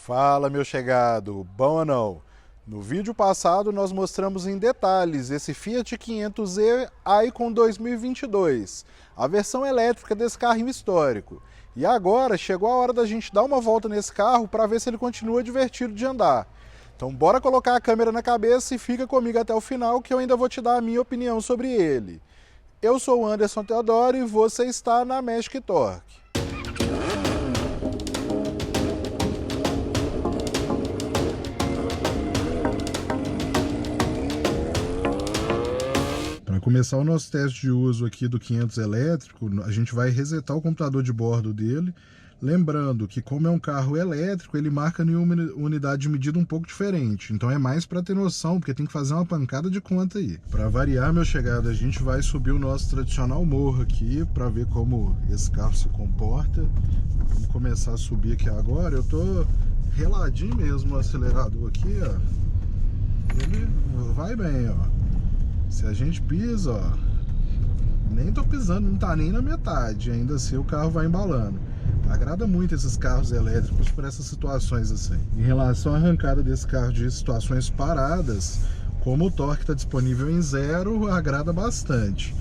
Fala, meu chegado, bom ou não? No vídeo passado nós mostramos em detalhes esse Fiat 500e Icon 2022, a versão elétrica desse carrinho histórico. E agora chegou a hora da gente dar uma volta nesse carro para ver se ele continua divertido de andar. Então bora colocar a câmera na cabeça e fica comigo até o final que eu ainda vou te dar a minha opinião sobre ele. Eu sou o Anderson Teodoro e você está na Magic Torque. Para começar o nosso teste de uso aqui do 500 elétrico, a gente vai resetar o computador de bordo dele, lembrando que como é um carro elétrico, ele marca em uma unidade de medida um pouco diferente, então é mais para ter noção, porque tem que fazer uma pancada de conta aí. Para variar, meu chegado, a gente vai subir o nosso tradicional morro aqui, para ver como esse carro se comporta. Vamos começar a subir aqui agora. Eu tô reladinho mesmo no acelerador aqui, ó. Ele vai bem, ó. Se a gente pisa, ó, nem tô pisando, não tá nem na metade, ainda assim o carro vai embalando. Agrada muito esses carros elétricos para essas situações assim. Em relação à arrancada desse carro de situações paradas, como o torque está disponível em 0, agrada bastante.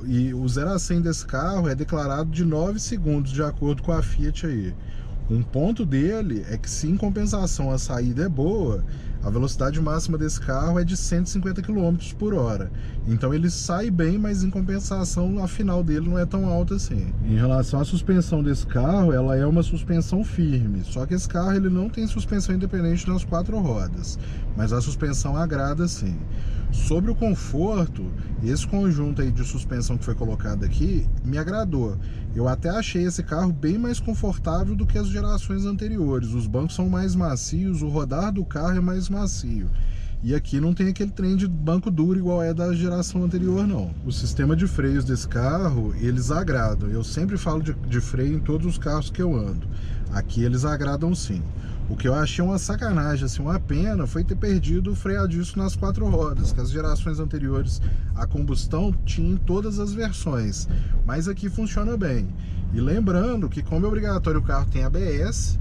E o 0 a 100 desse carro é declarado de 9 segundos, de acordo com a Fiat aí. Um ponto dele é que, se em compensação a saída é boa, a velocidade máxima desse carro é de 150 km por hora. Então ele sai bem, mas em compensação a final dele não é tão alta assim. Em relação à suspensão desse carro, ela é uma suspensão firme. Só que esse carro ele não tem suspensão independente nas 4 rodas, mas a suspensão agrada sim. Sobre o conforto, esse conjunto aí de suspensão que foi colocado aqui me agradou. Eu até achei esse carro bem mais confortável do que as gerações anteriores. Os bancos são mais macios, o rodar do carro é mais macio. E aqui não tem aquele trem de banco duro igual é da geração anterior, não. O sistema de freios desse carro, eles agradam. Eu sempre falo de freio em todos os carros que eu ando. Aqui eles agradam sim. O que eu achei uma sacanagem, assim, uma pena, foi ter perdido o freio a disco nas 4 rodas, que as gerações anteriores a combustão tinham em todas as versões. Mas aqui funciona bem. E lembrando que, como é obrigatório o carro tem ABS,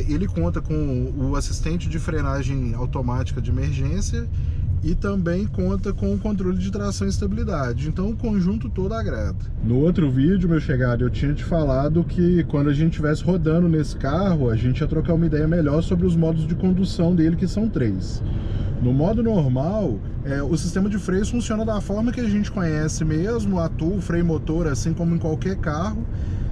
ele conta com o assistente de frenagem automática de emergência e também conta com o controle de tração e estabilidade. Então o conjunto todo agrada. No outro vídeo, meu chegado, eu tinha te falado que quando a gente estivesse rodando nesse carro, a gente ia trocar uma ideia melhor sobre os modos de condução dele, que são 3. No modo normal, o sistema de freios funciona da forma que a gente conhece mesmo, atua o freio motor assim como em qualquer carro,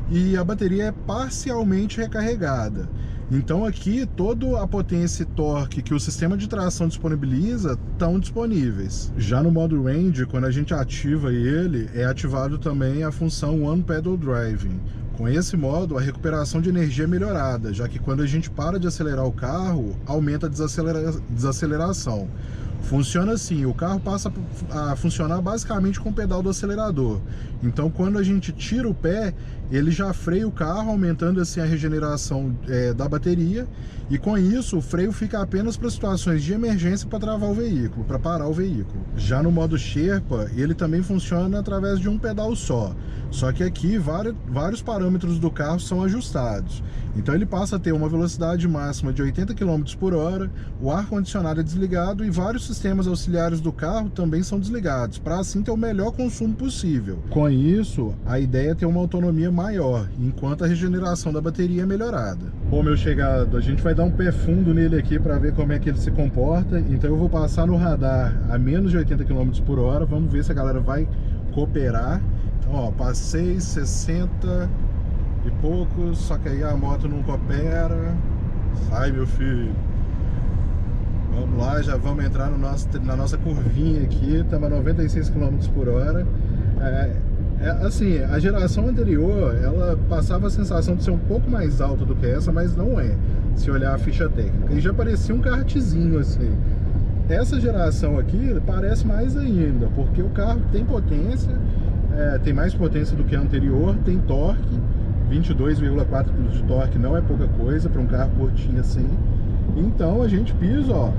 e a bateria é parcialmente recarregada. Então aqui toda a potência e torque que o sistema de tração disponibiliza estão disponíveis. Já no modo Range, quando a gente ativa ele, é ativado também a função One Pedal Driving. Com esse modo, a recuperação de energia é melhorada, já que quando a gente para de acelerar o carro, aumenta a desaceleração. Funciona assim, o carro passa a funcionar basicamente com o pedal do acelerador. Então quando a gente tira o pé, ele já freia o carro, aumentando assim a regeneração da bateria, e com isso o freio fica apenas para situações de emergência, para travar o veículo, para parar o veículo. Já no modo Sherpa, ele também funciona através de um pedal só que aqui vários parâmetros do carro são ajustados. Então ele passa a ter uma velocidade máxima de 80 km por hora, o ar-condicionado é desligado e vários sistemas auxiliares do carro também são desligados, para assim ter o melhor consumo possível. Com isso, a ideia é ter uma autonomia maior, enquanto a regeneração da bateria é melhorada. Bom, meu chegado, a gente vai dar um pé fundo nele aqui para ver como é que ele se comporta. Então eu vou passar no radar a menos de 80 km por hora, vamos ver se a galera vai cooperar. Então, ó, passei 60 e poucos, só que aí a moto não coopera. Sai, meu filho. Vamos lá, já vamos entrar no na nossa curvinha aqui, estamos a 96 km por hora. Assim, a geração anterior, ela passava a sensação de ser um pouco mais alta do que essa, mas não é, se olhar a ficha técnica. E já parecia um kartzinho, assim. Essa geração aqui parece mais ainda, porque o carro tem potência, tem mais potência do que a anterior, tem torque, 22,4 kg de torque não é pouca coisa para um carro curtinho assim. Então a gente pisa, ó,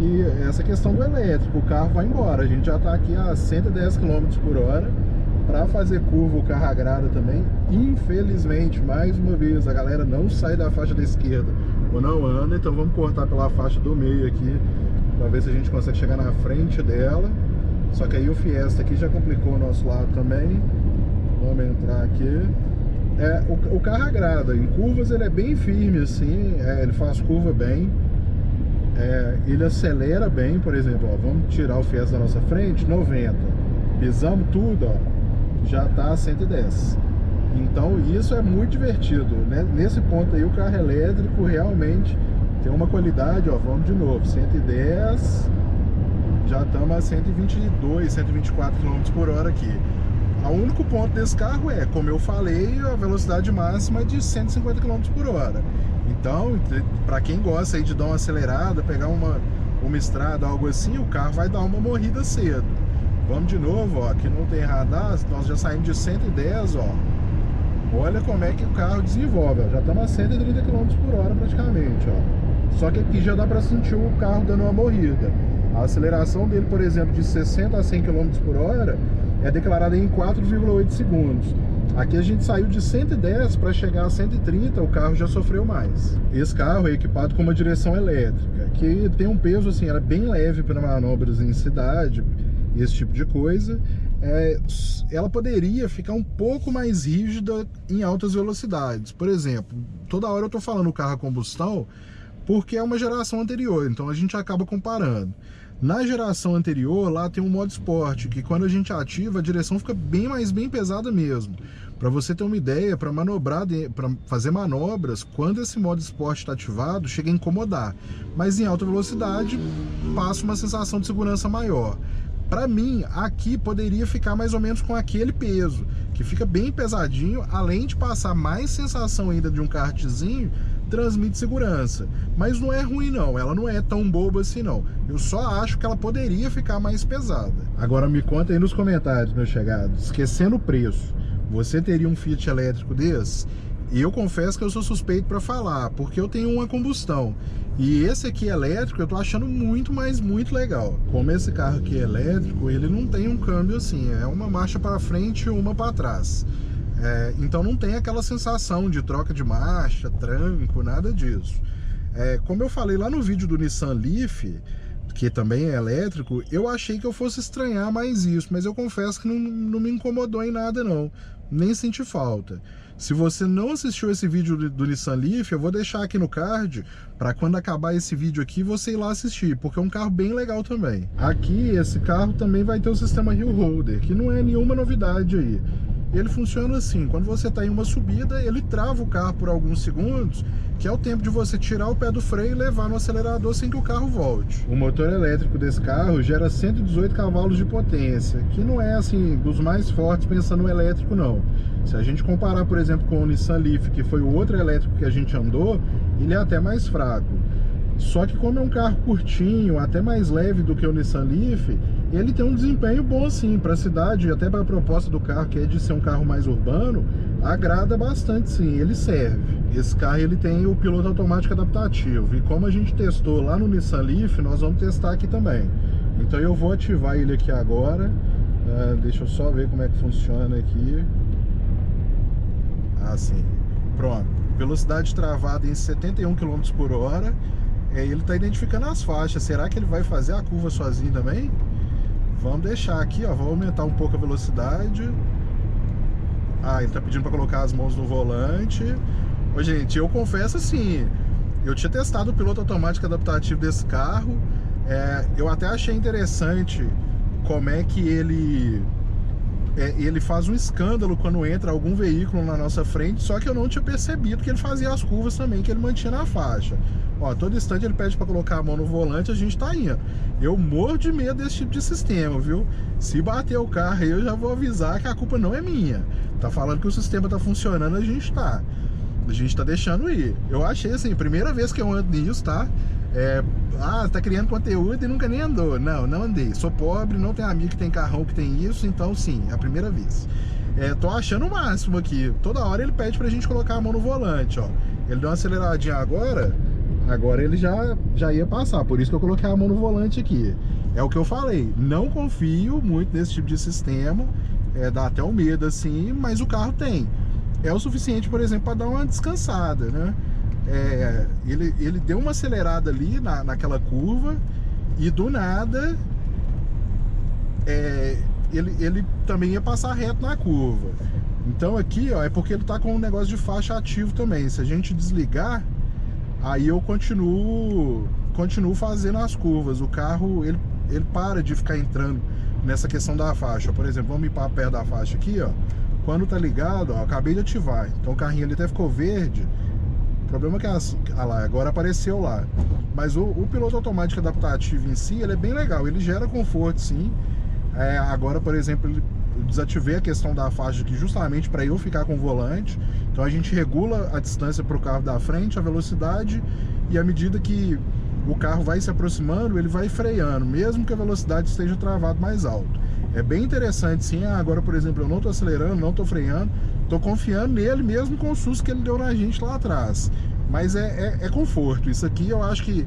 e essa questão do elétrico, o carro vai embora. A gente já está aqui a 110 km por hora. Para fazer curva o carro agrada também. Infelizmente, mais uma vez, a galera não sai da faixa da esquerda ou não anda. Então vamos cortar pela faixa do meio aqui, para ver se a gente consegue chegar na frente dela. Só que aí o Fiesta aqui já complicou o nosso lado também. Vamos entrar aqui. O carro agrada, em curvas ele é bem firme assim, ele faz curva bem, ele acelera bem. Por exemplo, ó, vamos tirar o Fiesta da nossa frente, 90, pisamos tudo, ó, já tá a 110. Então isso é muito divertido, né? Nesse ponto aí o carro elétrico realmente tem uma qualidade, ó, vamos de novo, 110, já estamos a 122, 124 km por hora aqui. O único ponto desse carro como eu falei, a velocidade máxima é de 150 km por hora. Então, para quem gosta aí de dar uma acelerada, pegar uma estrada, algo assim, o carro vai dar uma morrida cedo. Vamos de novo, ó, aqui não tem radar, nós já saímos de 110, ó. Olha como é que o carro desenvolve, ó. Já estamos a 130 km por hora praticamente, ó. Só que aqui já dá para sentir o carro dando uma morrida. A aceleração dele, por exemplo, de 60 a 100 km por hora é declarada em 4,8 segundos. Aqui a gente saiu de 110 para chegar a 130, o carro já sofreu mais. Esse carro é equipado com uma direção elétrica, que tem um peso assim, ela é bem leve para manobras em cidade, esse tipo de coisa. Ela poderia ficar um pouco mais rígida em altas velocidades. Por exemplo, toda hora eu estou falando carro a combustão, porque é uma geração anterior, então a gente acaba comparando. Na geração anterior, lá tem um modo esporte, que quando a gente ativa, a direção fica bem pesada mesmo. Para você ter uma ideia, para manobrar, para fazer manobras, quando esse modo esporte está ativado, chega a incomodar. Mas em alta velocidade, passa uma sensação de segurança maior. Para mim, aqui poderia ficar mais ou menos com aquele peso, que fica bem pesadinho, além de passar mais sensação ainda de um kartzinho, transmite segurança. Mas não é ruim não, ela não é tão boba assim não. Eu só acho que ela poderia ficar mais pesada. Agora me conta aí nos comentários, meu chegado, esquecendo o preço, você teria um Fiat elétrico desse? E eu confesso que eu sou suspeito para falar, porque eu tenho uma combustão. E esse aqui elétrico eu tô achando muito legal. Como esse carro aqui é elétrico, ele não tem um câmbio assim, é uma marcha para frente e uma para trás. Então não tem aquela sensação de troca de marcha, tranco, nada disso. Como eu falei lá no vídeo do Nissan Leaf, que também é elétrico, eu achei que eu fosse estranhar mais isso, mas eu confesso que não me incomodou em nada não, nem senti falta. Se você não assistiu esse vídeo do Nissan Leaf, eu vou deixar aqui no card, para quando acabar esse vídeo aqui, você ir lá assistir, porque é um carro bem legal também. Aqui, esse carro também vai ter o sistema Hill Holder, que não é nenhuma novidade aí. Ele funciona assim, quando você está em uma subida, ele trava o carro por alguns segundos, que é o tempo de você tirar o pé do freio e levar no acelerador sem que o carro volte. O motor elétrico desse carro gera 118 cavalos de potência, que não é assim dos mais fortes pensando no elétrico não. Se a gente comparar, por exemplo, com o Nissan Leaf, que foi o outro elétrico que a gente andou, ele é até mais fraco. Só que como é um carro curtinho, até mais leve do que o Nissan Leaf, ele tem um desempenho bom assim, para a cidade, até para a proposta do carro, que é de ser um carro mais urbano, agrada bastante sim, ele serve. Esse carro ele tem o piloto automático adaptativo, e como a gente testou lá no Nissan Leaf, nós vamos testar aqui também. Então eu vou ativar ele aqui agora, deixa eu só ver como é que funciona aqui. Assim, pronto, velocidade travada em 71 km por hora. Ele está identificando as faixas. Será que ele vai fazer a curva sozinho também? Vamos deixar aqui, ó. Vou aumentar um pouco a velocidade. Ele está pedindo para colocar as mãos no volante. Ô, gente, eu confesso assim, eu tinha testado o piloto automático adaptativo desse carro. Eu até achei interessante como é que ele faz um escândalo quando entra algum veículo na nossa frente, só que eu não tinha percebido que ele fazia as curvas também, que ele mantinha na faixa. Ó, todo instante ele pede para colocar a mão no volante, a gente tá indo. Eu morro de medo desse tipo de sistema, viu? Se bater o carro aí, eu já vou avisar que a culpa não é minha. Tá falando que o sistema tá funcionando, a gente tá deixando ir. Eu achei assim, primeira vez que eu ando nisso, tá? Tá criando conteúdo e nunca nem andou. Não andei. Sou pobre, não tenho amigo que tem carrão que tem isso, então sim, é a primeira vez. Tô achando o máximo aqui. Toda hora ele pede pra gente colocar a mão no volante, ó. Ele deu uma aceleradinha agora ele já ia passar, por isso que eu coloquei a mão no volante aqui. É o que eu falei, não confio muito nesse tipo de sistema, dá até um medo assim, mas o carro tem. É o suficiente, por exemplo, para dar uma descansada, né? ele deu uma acelerada ali naquela curva e do nada ele também ia passar reto na curva. Então aqui, ó, é porque ele tá com um negócio de faixa ativo também. Se a gente desligar, aí eu continuo fazendo as curvas. O carro, ele para de ficar entrando nessa questão da faixa. Por exemplo, vamos ir para perto da faixa aqui, ó. Quando tá ligado, ó, acabei de ativar. Então o carrinho ali até ficou verde. O problema é que lá, agora apareceu lá. Mas o piloto automático adaptativo em si, ele é bem legal. Ele gera conforto, sim. Agora, por exemplo, eu desativei a questão da faixa aqui justamente para eu ficar com o volante. Então a gente regula a distância para o carro da frente, a velocidade, e à medida que o carro vai se aproximando, ele vai freando, mesmo que a velocidade esteja travado mais alto. É bem interessante, sim. Agora, por exemplo, eu não estou acelerando, não estou freando, estou confiando nele mesmo com o susto que ele deu na gente lá atrás. Mas é conforto. Isso aqui eu acho que,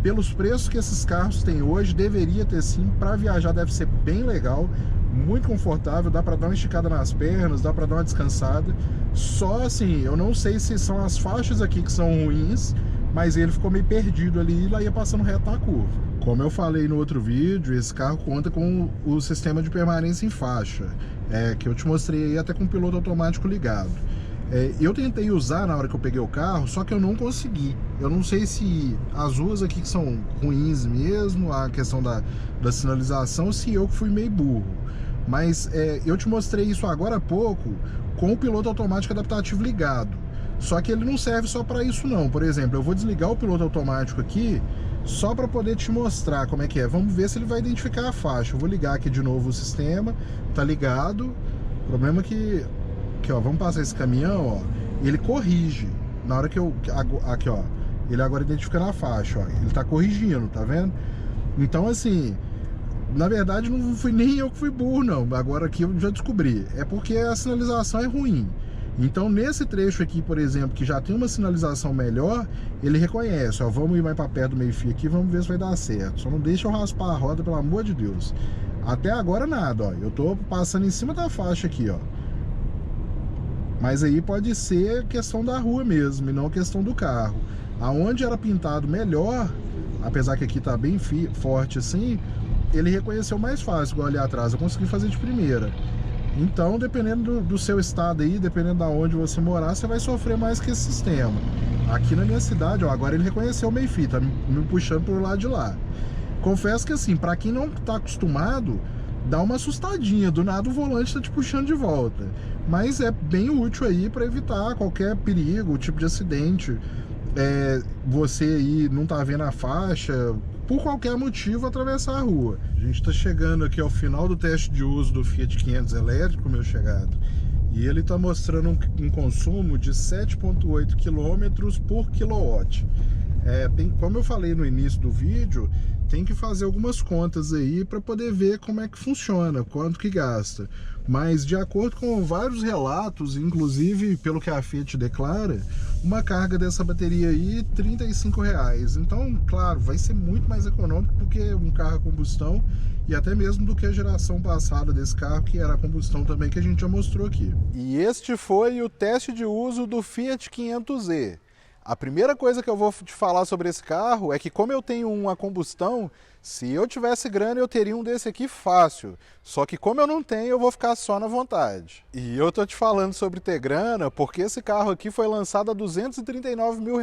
pelos preços que esses carros têm hoje, deveria ter sim. Para viajar deve ser bem legal, muito confortável, dá para dar uma esticada nas pernas, dá para dar uma descansada. Só assim, eu não sei se são as faixas aqui que são ruins, mas ele ficou meio perdido ali e lá ia passando reto na curva. Como eu falei no outro vídeo, esse carro conta com o sistema de permanência em faixa, que eu te mostrei aí até com o piloto automático ligado. Eu tentei usar na hora que eu peguei o carro, só que eu não consegui. Eu não sei se as ruas aqui que são ruins mesmo, a questão da sinalização, se eu que fui meio burro. Mas eu te mostrei isso agora há pouco com o piloto automático adaptativo ligado. Só que ele não serve só para isso não. Por exemplo, eu vou desligar o piloto automático aqui só para poder te mostrar como é que é. Vamos ver se ele vai identificar a faixa. Eu vou ligar aqui de novo o sistema, tá ligado. O problema é que ó, vamos passar esse caminhão, ó, ele corrige. Na hora que eu... Aqui, ó, ele agora identifica na faixa, ó, ele tá corrigindo, tá vendo? Então, assim, na verdade não fui nem eu que fui burro, não. Agora aqui eu já descobri. É porque a sinalização é ruim. Então, nesse trecho aqui, por exemplo, que já tem uma sinalização melhor, ele reconhece, ó, vamos ir mais para perto do meio-fio aqui, vamos ver se vai dar certo. Só não deixa eu raspar a roda, pelo amor de Deus. Até agora nada, ó, eu tô passando em cima da faixa aqui, ó. Mas aí pode ser questão da rua mesmo, e não questão do carro. Aonde era pintado melhor, apesar que aqui tá bem forte assim, ele reconheceu mais fácil, igual ali atrás, eu consegui fazer de primeira. Então, dependendo do seu estado aí, dependendo da onde você morar, você vai sofrer mais que esse sistema. Aqui na minha cidade, ó, agora ele reconheceu o meio-fio, tá me puxando pro lado de lá. Confesso que assim, para quem não tá acostumado, dá uma assustadinha, do nada o volante tá te puxando de volta. Mas é bem útil aí para evitar qualquer perigo, tipo de acidente. Você aí não tá vendo a faixa, por qualquer motivo, atravessar a rua. A gente está chegando aqui ao final do teste de uso do Fiat 500 elétrico, meu chegado, e ele está mostrando um consumo de 7,8 km por quilowatt. Como eu falei no início do vídeo, tem que fazer algumas contas aí para poder ver como é que funciona, quanto que gasta. Mas de acordo com vários relatos, inclusive pelo que a Fiat declara, uma carga dessa bateria aí é R$35. Então, claro, vai ser muito mais econômico do que um carro a combustão e até mesmo do que a geração passada desse carro, que era a combustão também, que a gente já mostrou aqui. E este foi o teste de uso do Fiat 500e. A primeira coisa que eu vou te falar sobre esse carro é que, como eu tenho uma combustão, se eu tivesse grana eu teria um desse aqui fácil. Só que como eu não tenho, eu vou ficar só na vontade. E eu tô te falando sobre ter grana porque esse carro aqui foi lançado a R$239 mil.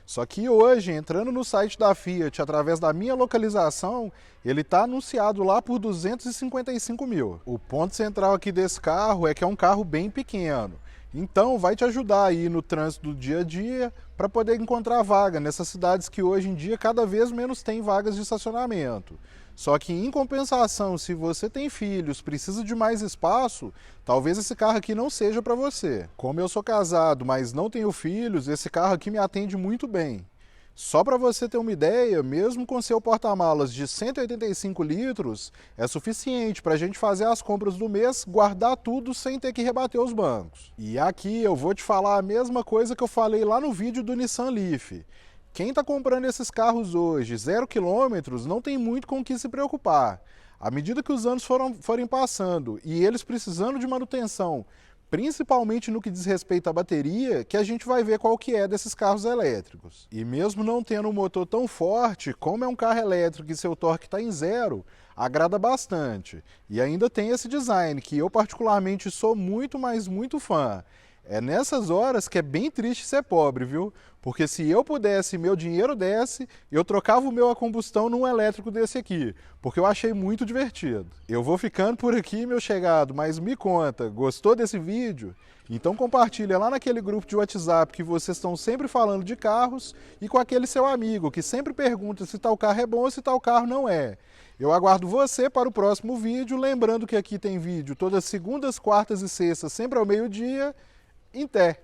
Só que hoje, entrando no site da Fiat, através da minha localização, ele está anunciado lá por 255 mil. O ponto central aqui desse carro é que é um carro bem pequeno. Então vai te ajudar aí no trânsito do dia a dia para poder encontrar vaga nessas cidades que hoje em dia cada vez menos tem vagas de estacionamento. Só que em compensação, se você tem filhos, precisa de mais espaço, talvez esse carro aqui não seja para você. Como eu sou casado, mas não tenho filhos, esse carro aqui me atende muito bem. Só para você ter uma ideia, mesmo com seu porta-malas de 185 litros, é suficiente para a gente fazer as compras do mês, guardar tudo sem ter que rebater os bancos. E aqui eu vou te falar a mesma coisa que eu falei lá no vídeo do Nissan Leaf. Quem está comprando esses carros hoje, 0 km, não tem muito com o que se preocupar. À medida que os anos forem passando e eles precisando de manutenção, principalmente no que diz respeito à bateria, que a gente vai ver qual que é desses carros elétricos. E mesmo não tendo um motor tão forte, como é um carro elétrico e seu torque está em zero, agrada bastante. E ainda tem esse design, que eu particularmente sou muito, mas muito fã. É nessas horas que é bem triste ser pobre, viu? Porque se eu pudesse e meu dinheiro desse, eu trocava o meu a combustão num elétrico desse aqui, porque eu achei muito divertido. Eu vou ficando por aqui, meu chegado, mas me conta, gostou desse vídeo? Então compartilha lá naquele grupo de WhatsApp que vocês estão sempre falando de carros e com aquele seu amigo que sempre pergunta se tal carro é bom ou se tal carro não é. Eu aguardo você para o próximo vídeo, lembrando que aqui tem vídeo todas segundas, quartas e sextas, sempre ao meio-dia. Em té.